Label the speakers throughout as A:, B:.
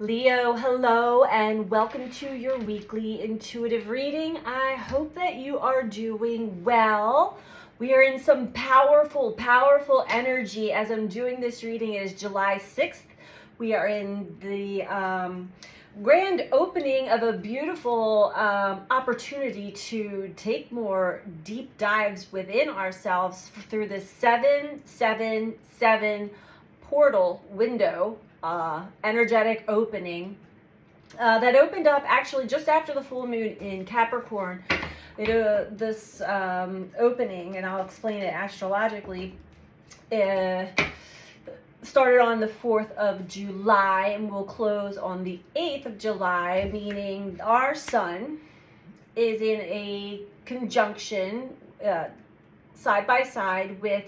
A: Leo, hello, and welcome to your weekly intuitive reading. I hope that you are doing well. We are in some powerful energy as I'm doing this reading. It is July 6th. We are in the grand opening of a beautiful opportunity to take more deep dives within ourselves through this 777 portal window. Energetic opening that opened up actually just after the full moon in Capricorn. This opening, and I'll explain it astrologically, started on the 4th of July and will close on the 8th of July, meaning our sun is in a conjunction side by side with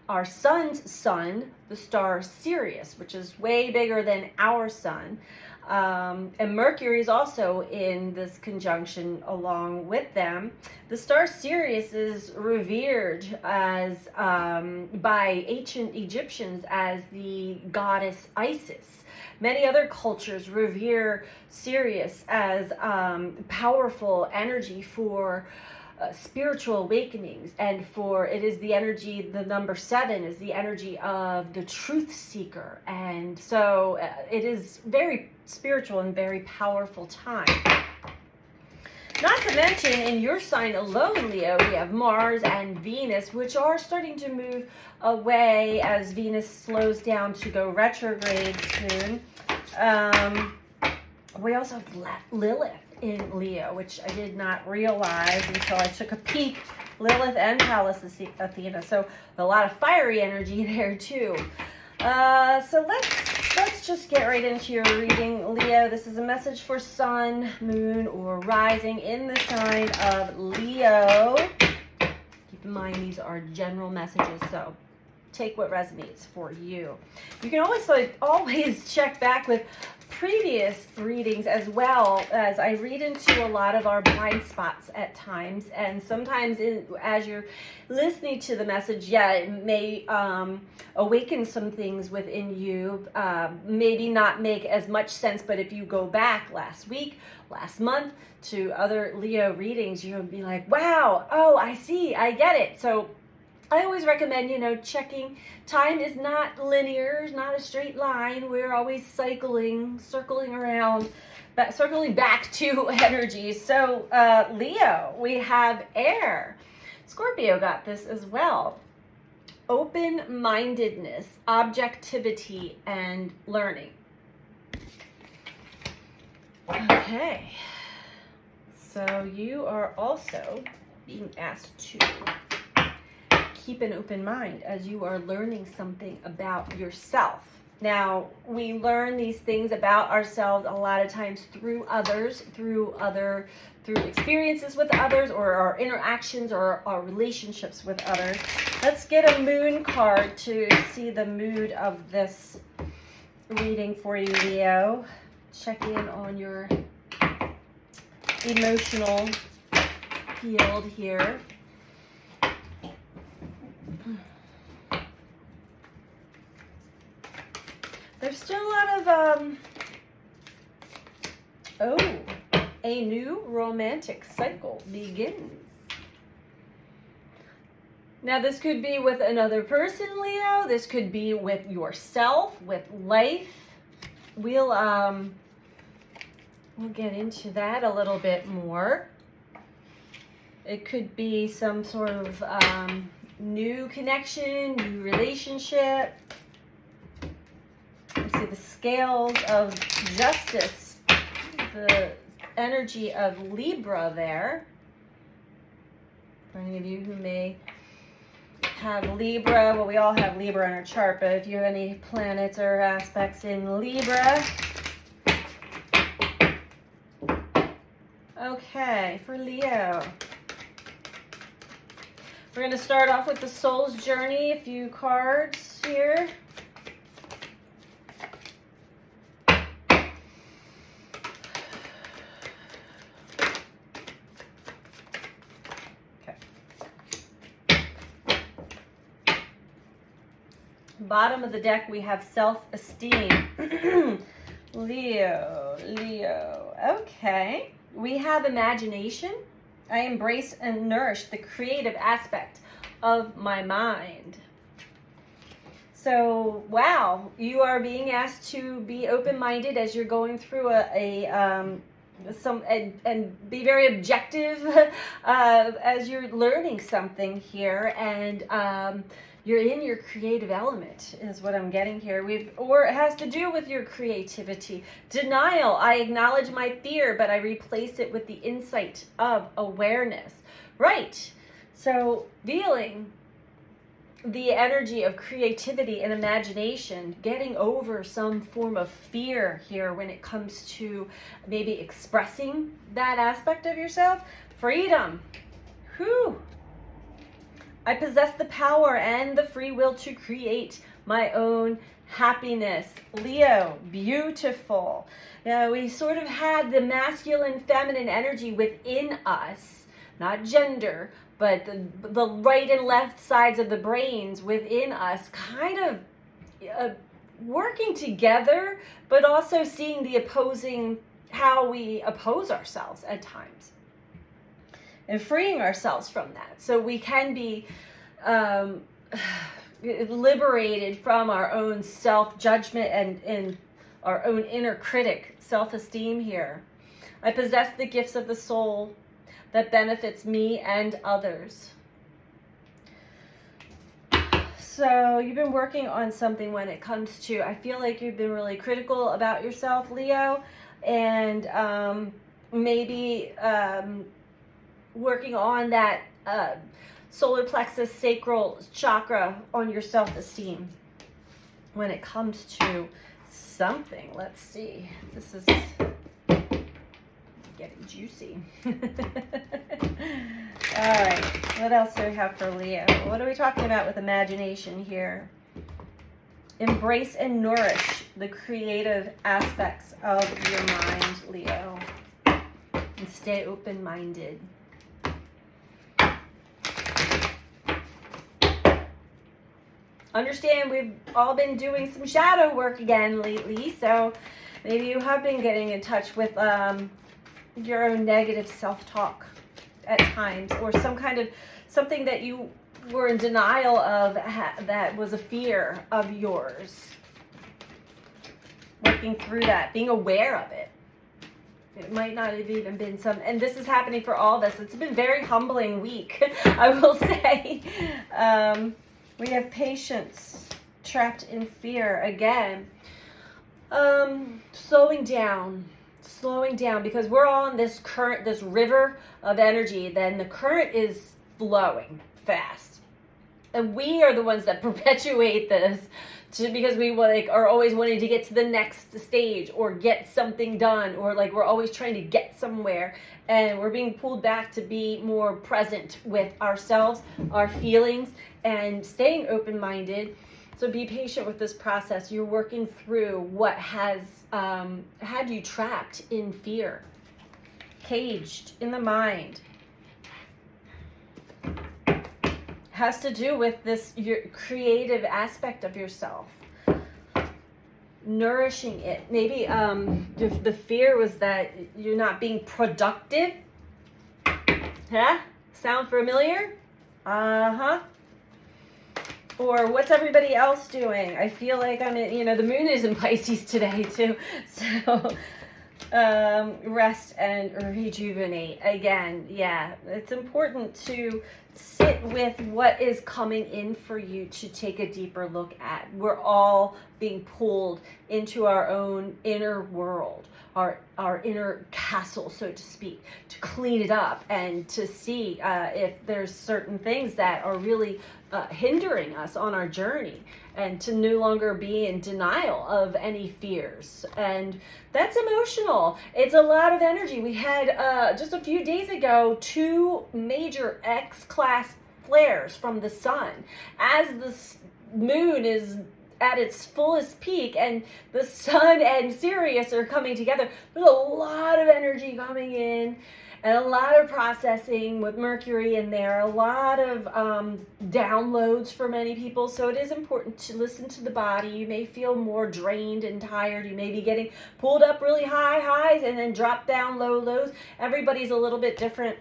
A: our sun's sun, the star Sirius, which is way bigger than our sun. And Mercury is also in this conjunction along with them. The star Sirius is revered as by ancient Egyptians as the goddess Isis. Many other cultures revere Sirius as powerful energy for spiritual awakenings, and for it is the energy, the number 7 is the energy of the truth seeker, and so it is very spiritual and very powerful time. Not to mention, in your sign alone, Leo, we have Mars and Venus, which are starting to move away as Venus slows down to go retrograde soon. We also have Lilith in Leo, which I did not realize until I took a peek. Lilith and Pallas Athena, so a lot of fiery energy there too. So let's just get right into your reading, Leo. This is a message for Sun, Moon, or Rising in the sign of Leo. Keep in mind these are general messages, so take what resonates for you. You can always check back with previous readings as well, as I read into a lot of our blind spots at times, and sometimes as you're listening to the message, it may awaken some things within you, maybe not make as much sense, but if you go back last week, last month to other Leo readings, you'll be like, wow, oh, I see, I get it. So I always recommend, checking. Time is not linear, it's not a straight line. We're always circling around, circling back to energies. So, Leo, we have air. Scorpio got this as well. Open-mindedness, objectivity, and learning. Okay. So you are also being asked to keep an open mind as you are learning something about yourself. Now, we learn these things about ourselves a lot of times through others, through experiences with others, or our interactions or our relationships with others. Let's get a moon card to see the mood of this reading for you, Leo. Check in on your emotional field here. There's still a lot of, a new romantic cycle begins. Now, this could be with another person, Leo. This could be with yourself, with life. We'll get into that a little bit more. It could be some sort of new connection, new relationship. See the scales of justice, the energy of Libra there. For any of you who may have Libra, well, we all have Libra in our chart, but if you have any planets or aspects in Libra. Okay, for Leo, we're going to start off with the Soul's Journey, a few cards here. Bottom of the deck, we have Self-esteem. Leo. Okay. We have imagination. I embrace and nourish the creative aspect of my mind. So, wow, you are being asked to be open-minded as you're going through and be very objective as you're learning something here, and you're in your creative element is what I'm getting here. Or it has to do with your creativity. Denial. I acknowledge my fear, but I replace it with the insight of awareness. Right. So feeling the energy of creativity and imagination, getting over some form of fear here when it comes to maybe expressing that aspect of yourself. Freedom. Whew. I possess the power and the free will to create my own happiness. Leo, beautiful. Now, we sort of had the masculine, feminine energy within us, not gender, but the right and left sides of the brains within us kind of working together, but also seeing the opposing, how we oppose ourselves at times, and freeing ourselves from that. So we can be liberated from our own self-judgment and our own inner critic, self-esteem here. I possess the gifts of the soul that benefits me and others. So you've been working on something when it comes to, I feel like you've been really critical about yourself, Leo, and maybe working on that solar plexus sacral chakra on your self-esteem when it comes to something. Let's see. This is getting juicy. All right. What else do we have for Leo? What are we talking about with imagination here? Embrace and nourish the creative aspects of your mind, Leo. And stay open-minded. Understand we've all been doing some shadow work again lately, so maybe you have been getting in touch with your own negative self-talk at times, or something that you were in denial of that was a fear of yours. Working through that, being aware of it. It might not have even been and this is happening for all of us. It's been a very humbling week, I will say. We have patience trapped in fear again. Slowing down, because we're on this current, this river of energy. Then the current is flowing fast, and we are the ones that perpetuate this because we are always wanting to get to the next stage or get something done, or we're always trying to get somewhere, and we're being pulled back to be more present with ourselves, our feelings, and staying open-minded. So be patient with this process. You're working through what has had you trapped in fear, caged in the mind. Has to do with your creative aspect of yourself. Nourishing it. Maybe the fear was that you're not being productive. Huh? Sound familiar? Uh-huh. Or what's everybody else doing? I feel like I'm in, the moon is in Pisces today too. So rest and rejuvenate. Again, yeah, it's important to sit with what is coming in for you to take a deeper look at. We're all being pulled into our own inner world, our inner castle, so to speak, to clean it up and to see if there's certain things that are really hindering us on our journey, and to no longer be in denial of any fears. And that's emotional. It's a lot of energy. We had just a few days ago 2 major X-class flares from the sun as the moon is at its fullest peak, and the sun and Sirius are coming together. There's a lot of energy coming in, and a lot of processing with Mercury in there, a lot of downloads for many people. So it is important to listen to the body. You may feel more drained and tired. You may be getting pulled up really high highs and then drop down low lows. Everybody's a little bit different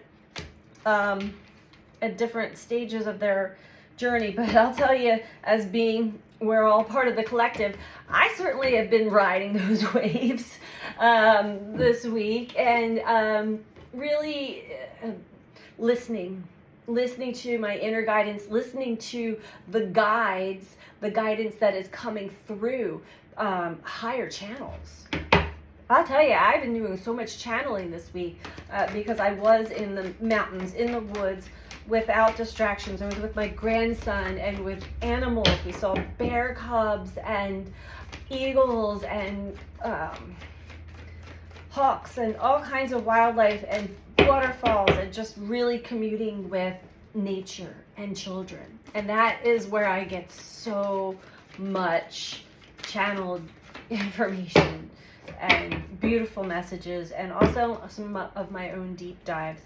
A: at different stages of their journey. But I'll tell you, as being we're all part of the collective, I certainly have been riding those waves this week, and really listening to my inner guidance, listening to the guidance that is coming through higher channels. I'll tell you, I've been doing so much channeling this week because I was in the mountains, in the woods, without distractions. I was with my grandson and with animals. We saw bear cubs and eagles and hawks and all kinds of wildlife and waterfalls, and just really communing with nature and children. And that is where I get so much channeled information and beautiful messages, and also some of my own deep dives.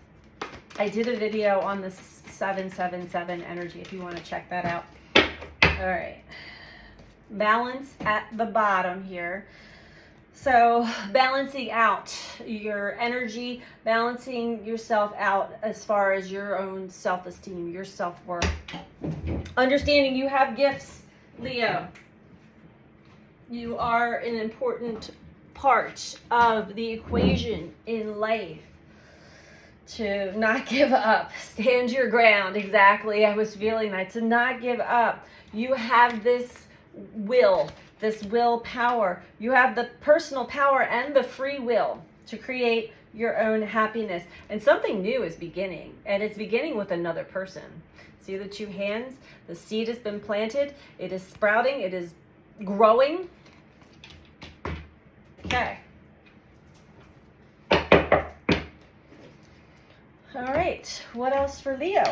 A: I did a video on the 777 energy if you want to check that out. All right, balance at the bottom here. So balancing out your energy, balancing yourself out as far as your own self-esteem, your self-worth. Understanding you have gifts, Leo. You are an important part of the equation in life. To not give up, stand your ground. Exactly, I was feeling that. To not give up. You have this willpower. You have the personal power and the free will to create your own happiness. And something new is beginning, and it's beginning with another person. See the two hands? The seed has been planted. It is sprouting. It is growing. Okay. All right, what else for Leo?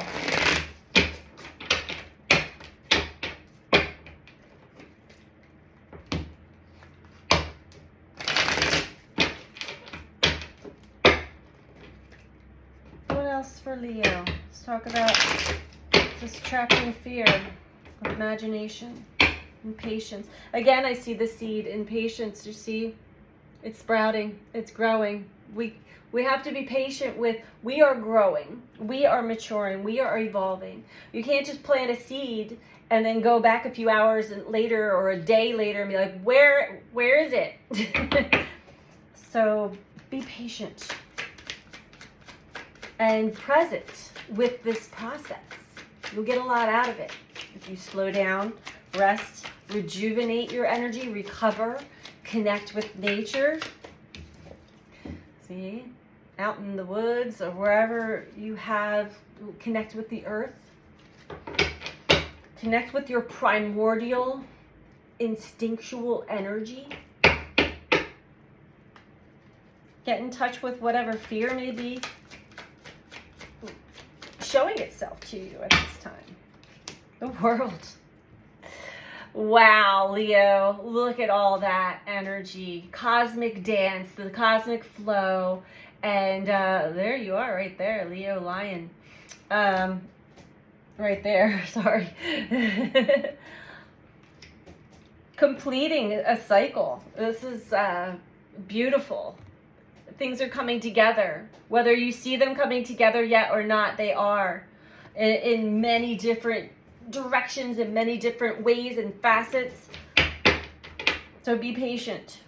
A: What else for Leo? Let's talk about distracting fear, imagination, and patience. Again, I see the seed in patience. You see, it's sprouting, it's growing. We have to be patient with, we are growing, we are maturing, we are evolving. You can't just plant a seed and then go back a few hours later or a day later and be like, where is it? So be patient and present with this process. You'll get a lot out of it. If you slow down, rest, rejuvenate your energy, recover, connect with nature. See? Out in the woods or wherever you have, connect with the earth. Connect with your primordial, instinctual energy. Get in touch with whatever fear may be showing itself to you at this time. The world. Wow, Leo, look at all that energy. Cosmic dance, the cosmic flow. And there you are right there, Leo Lion. Right there, sorry. Completing a cycle. This is beautiful. Things are coming together. Whether you see them coming together yet or not, they are. In many different directions, in many different ways and facets. So be patient.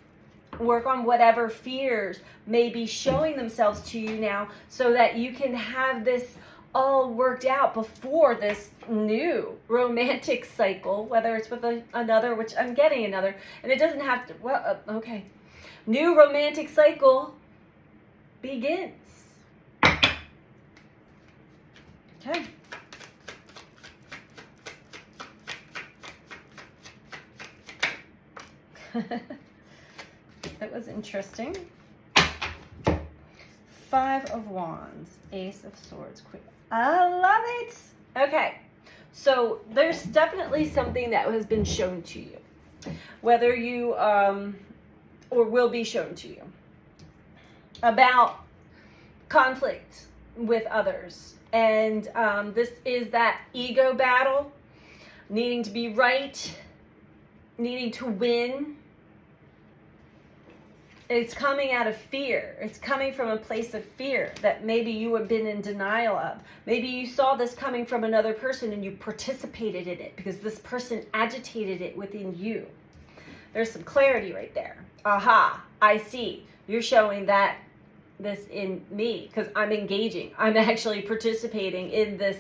A: Work on whatever fears may be showing themselves to you now so that you can have this all worked out before this new romantic cycle, whether it's with another, which I'm getting another, and it doesn't have to, well, okay. New romantic cycle begins. Okay. That was interesting. 5 of Wands, Ace of Swords, Queen. I love it. Okay, so there's definitely something that has been shown to you, whether you or will be shown to you, about conflict with others. And this is that ego battle, needing to be right, needing to win. It's coming out of fear. It's coming from a place of fear that maybe you have been in denial of. Maybe you saw this coming from another person and you participated in it because this person agitated it within you. There's some clarity right there. Aha, I see. You're showing that this in me because I'm engaging. I'm actually participating in this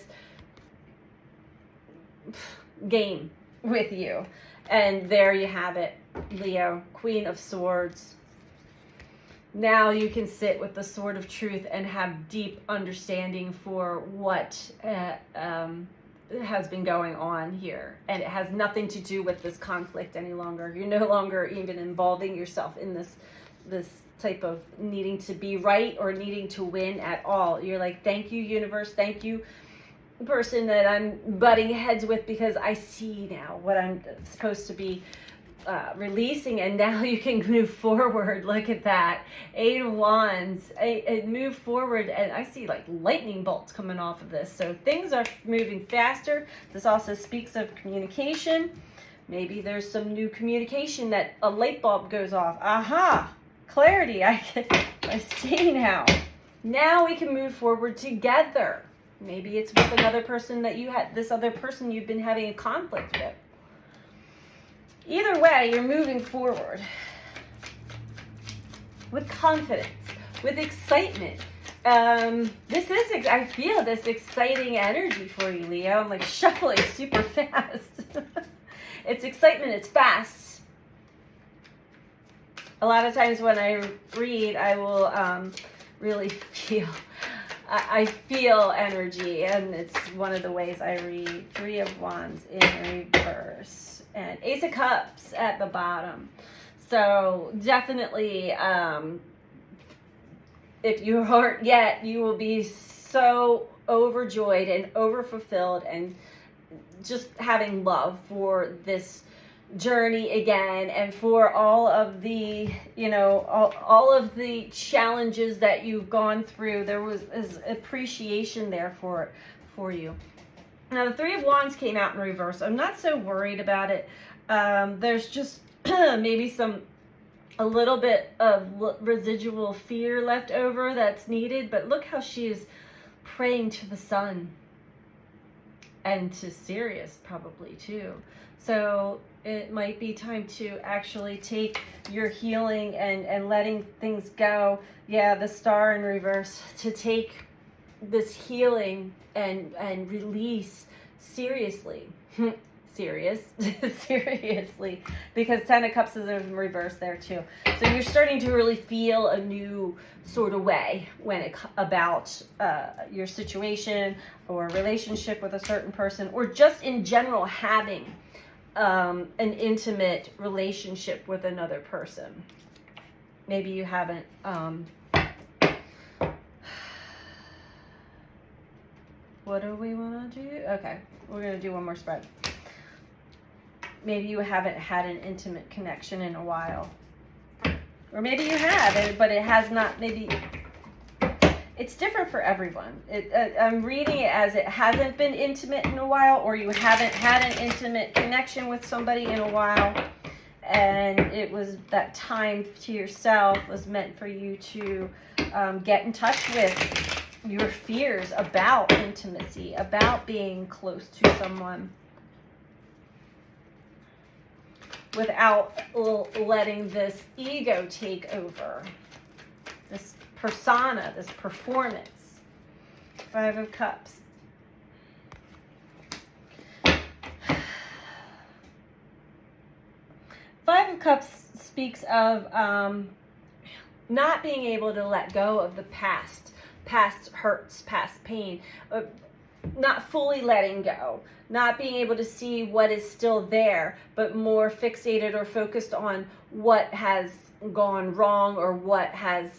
A: game with you. And there you have it, Leo, Queen of Swords. Now you can sit with the sword of truth and have deep understanding for what has been going on here. And it has nothing to do with this conflict any longer. You're no longer even involving yourself in this type of needing to be right or needing to win at all. You're like, thank you, universe. Thank you, person that I'm butting heads with, because I see now what I'm supposed to be releasing, and now you can move forward. Look at that. 8 of Wands. Move forward, and I see like lightning bolts coming off of this. So things are moving faster. This also speaks of communication. Maybe there's some new communication that a light bulb goes off. Aha! Clarity. I see now. Now we can move forward together. Maybe it's with another person that you had, this other person you've been having a conflict with. Either way, you're moving forward with confidence, with excitement. I feel this exciting energy for you, Leo. I'm like shuffling super fast. It's excitement, it's fast. A lot of times when I read, I will really feel, I feel energy, and it's one of the ways I read. 3 of Wands in reverse. And Ace of Cups at the bottom. So definitely, if you aren't yet, you will be so overjoyed and overfulfilled and just having love for this journey again, and for all of the, all of the challenges that you've gone through. There was appreciation there for you. Now, the 3 of Wands came out in reverse. I'm not so worried about it. There's just maybe a little bit of residual fear left over that's needed. But look how she is praying to the sun. And to Sirius, probably, too. So it might be time to actually take your healing and letting things go. Yeah, the Star in reverse. To take this healing and release seriously. Seriously, because 10 of Cups is in reverse there too. So you're starting to really feel a new sort of way about your situation or relationship with a certain person, or just in general having an intimate relationship with another person. Maybe you haven't what do we want to do? Okay, we're going to do one more spread. Maybe you haven't had an intimate connection in a while. Or maybe you have, but it has not, maybe, it's different for everyone. I'm reading it as it hasn't been intimate in a while, or you haven't had an intimate connection with somebody in a while, and it was that time to yourself was meant for you to get in touch with your fears about intimacy, about being close to someone, without letting this ego take over, this persona, this performance. 5 of Cups. Five of Cups speaks of not being able to let go of the past hurts, past pain, not fully letting go, not being able to see what is still there, but more fixated or focused on what has gone wrong, or what has,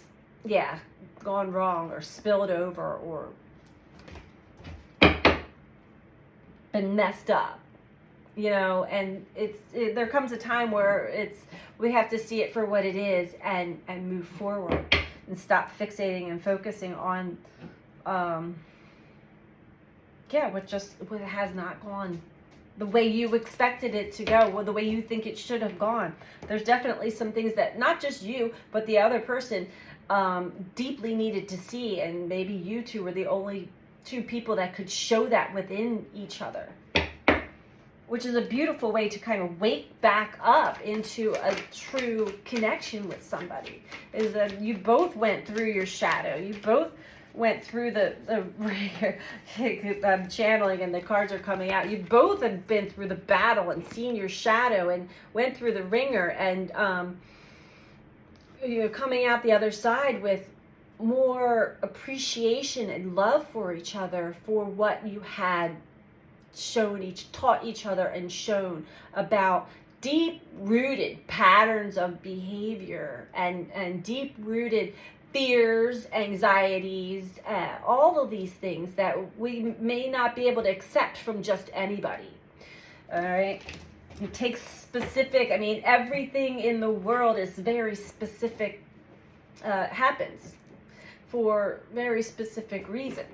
A: gone wrong or spilled over or been messed up, and there comes a time where we have to see it for what it is and move forward. and stop fixating and focusing on, what has not gone the way you expected it to go, or the way you think it should have gone. There's definitely some things that not just you, but the other person deeply needed to see, and maybe you two were the only two people that could show that within each other, which is a beautiful way to kind of wake back up into a true connection with somebody, is that you both went through your shadow. You both went through I'm channeling and the cards are coming out. You both have been through the battle and seen your shadow and went through the ringer, and you're coming out the other side with more appreciation and love for each other, for what you had taught each other and shown about deep-rooted patterns of behavior and deep-rooted fears, anxieties, all of these things that we may not be able to accept from just anybody. All right? It takes specific, everything in the world is very specific, happens for very specific reasons.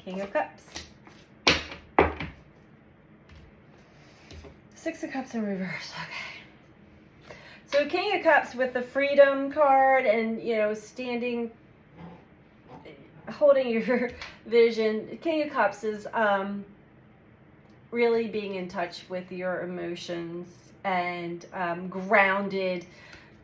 A: King of Cups. Six of Cups in reverse. Okay. So King of Cups with the Freedom card and, standing, holding your vision. King of Cups is really being in touch with your emotions and grounded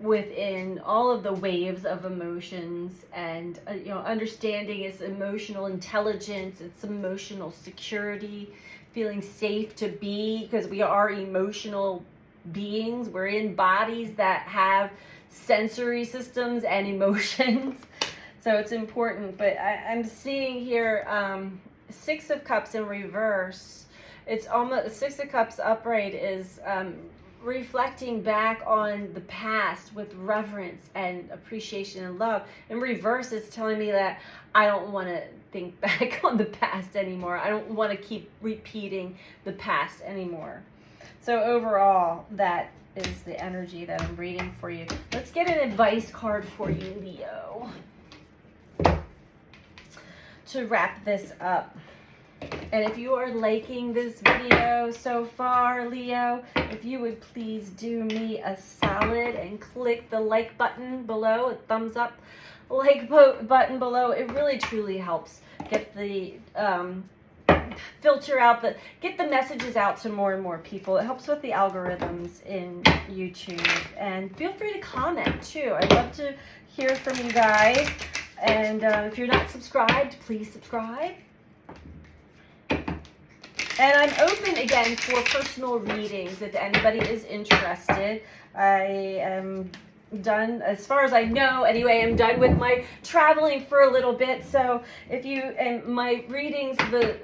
A: within all of the waves of emotions, and understanding its emotional intelligence, its emotional security, feeling safe to be, because we are emotional beings. We're in bodies that have sensory systems and emotions, so it's important. But I'm seeing here Six of Cups in reverse. It's almost Six of Cups upright is reflecting back on the past with reverence and appreciation and love. In reverse, it's telling me that I don't want to think back on the past anymore. I don't want to keep repeating the past anymore. So overall, that is the energy that I'm reading for you. Let's get an advice card for you, Leo, to wrap this up. And if you are liking this video so far, Leo, if you would please do me a solid and click the like button below, a thumbs up like button below. It really truly helps get the filter out, get the messages out to more and more people. It helps with the algorithms in YouTube. And feel free to comment too. I'd love to hear from you guys. And if you're not subscribed, please subscribe. And I'm open again for personal readings if anybody is interested. I am done, as far as I know anyway, I'm done with my traveling for a little bit. So if you, and my readings, the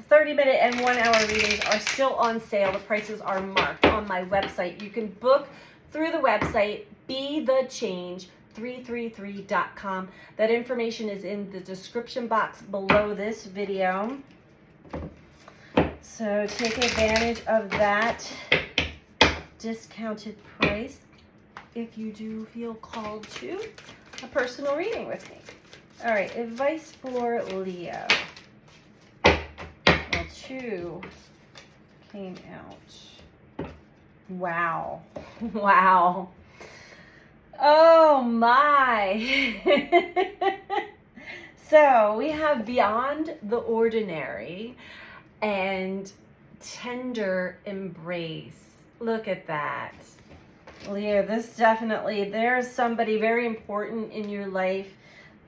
A: 30-minute and 1-hour readings are still on sale. The prices are marked on my website. You can book through the website, BeTheChange333.com. That information is in the description box below this video. So take advantage of that discounted price if you do feel called to a personal reading with me. All right, advice for Leo. Well, 2 came out. Wow. Wow. Oh my. So we have Beyond the Ordinary and Tender Embrace. Look at that. Leo, this definitely, there's somebody very important in your life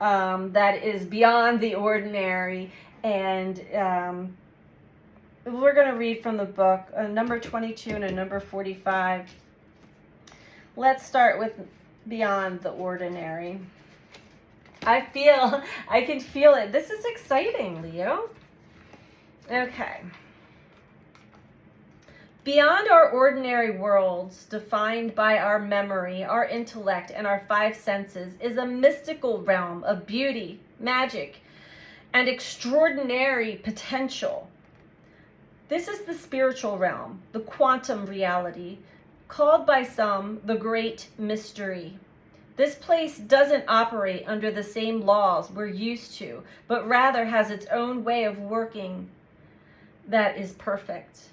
A: that is beyond the ordinary. And we're going to read from the book, number 22 and number 45. Let's start with Beyond the Ordinary. I can feel it. This is exciting, Leo. Okay. Beyond our ordinary worlds, defined by our memory, our intellect, and our 5 senses, is a mystical realm of beauty, magic, and extraordinary potential. This is the spiritual realm, the quantum reality, called by some the great mystery. This place doesn't operate under the same laws we're used to, but rather has its own way of working that is perfect,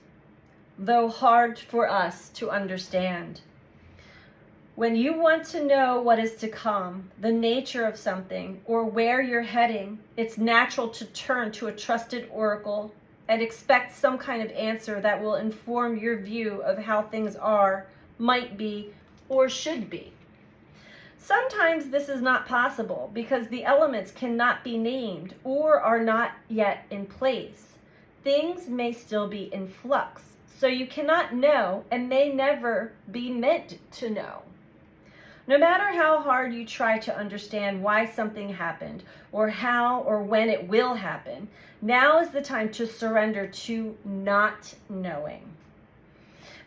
A: though hard for us to understand. When you want to know what is to come, the nature of something, or where you're heading, it's natural to turn to a trusted oracle and expect some kind of answer that will inform your view of how things are, might be, or should be. Sometimes this is not possible because the elements cannot be named or are not yet in place. Things may still be in flux, so you cannot know and may never be meant to know. No matter how hard you try to understand why something happened or how or when it will happen, now is the time to surrender to not knowing.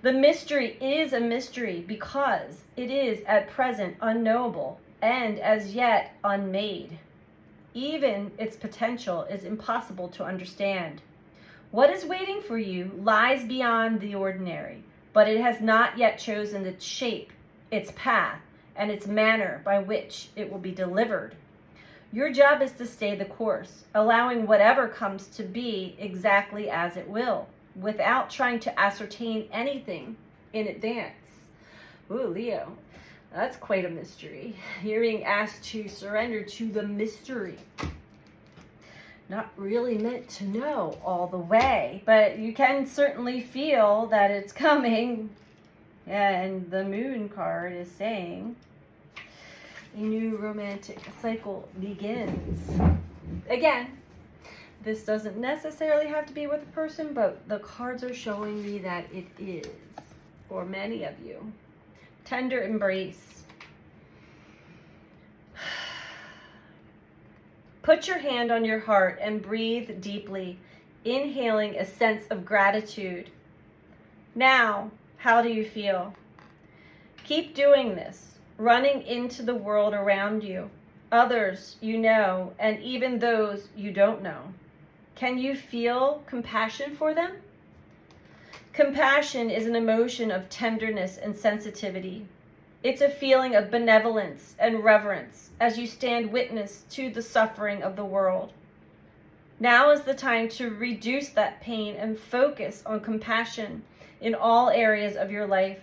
A: The mystery is a mystery because it is at present unknowable and as yet unmade. Even its potential is impossible to understand. What is waiting for you lies beyond the ordinary, but it has not yet chosen its shape, its path, and its manner by which it will be delivered. Your job is to stay the course, allowing whatever comes to be exactly as it will, without trying to ascertain anything in advance. Ooh, Leo, that's quite a mystery. You're being asked to surrender to the mystery. Not really meant to know all the way, but you can certainly feel that it's coming. And the moon card is saying a new romantic cycle begins. Again, this doesn't necessarily have to be with a person, but the cards are showing me that it is for many of you. Tender embrace. Put your hand on your heart and breathe deeply, inhaling a sense of gratitude. Now, how do you feel? Keep doing this, running into the world around you, others you know, and even those you don't know. Can you feel compassion for them? Compassion is an emotion of tenderness and sensitivity. It's a feeling of benevolence and reverence as you stand witness to the suffering of the world. Now is the time to reduce that pain and focus on compassion in all areas of your life.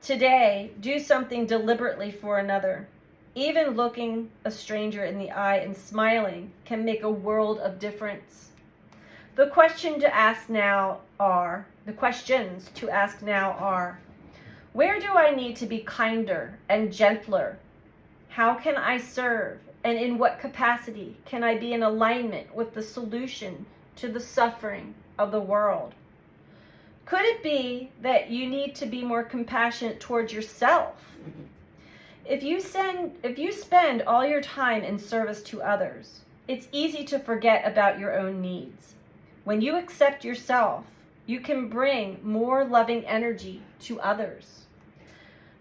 A: Today, do something deliberately for another. Even looking a stranger in the eye and smiling can make a world of difference. The questions to ask now are, where do I need to be kinder and gentler? How can I serve? And in what capacity can I be in alignment with the solution to the suffering of the world? Could it be that you need to be more compassionate towards yourself? If you spend all your time in service to others, it's easy to forget about your own needs. When you accept yourself, you can bring more loving energy to others.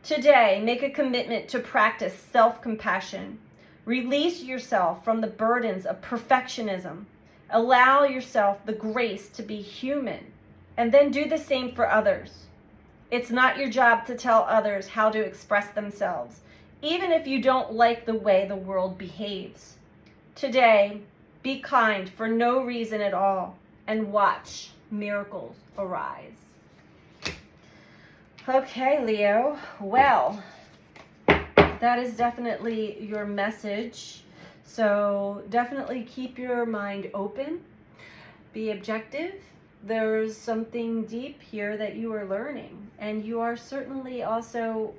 A: Today, make a commitment to practice self-compassion. Release yourself from the burdens of perfectionism. Allow yourself the grace to be human, and then do the same for others. It's not your job to tell others how to express themselves, even if you don't like the way the world behaves. Today, be kind for no reason at all, and watch miracles arise. Okay, Leo, well, that is definitely your message. So definitely keep your mind open, be objective. There's something deep here that you are learning, and you are certainly also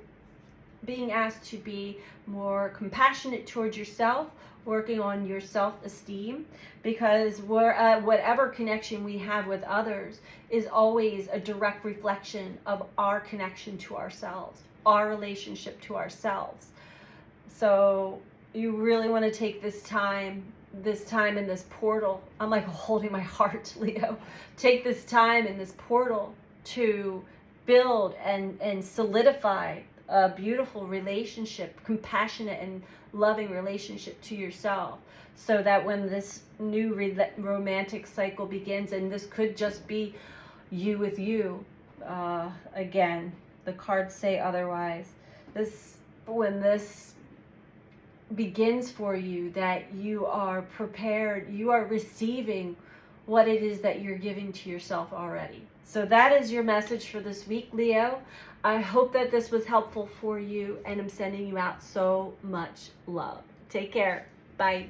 A: being asked to be more compassionate towards yourself, working on your self-esteem, because whatever connection we have with others is always a direct reflection of our connection to ourselves, our relationship to ourselves. So you really want to take this time in this portal. I'm like holding my heart, Leo. Take this time in this portal to build and solidify a beautiful relationship, compassionate and loving relationship to yourself, so that when this new romantic cycle begins, and this could just be you with you, again, the cards say otherwise, when this begins for you, that you are prepared, you are receiving what it is that you're giving to yourself already. So that is your message for this week, Leo. I hope that this was helpful for you, and I'm sending you out so much love. Take care. Bye.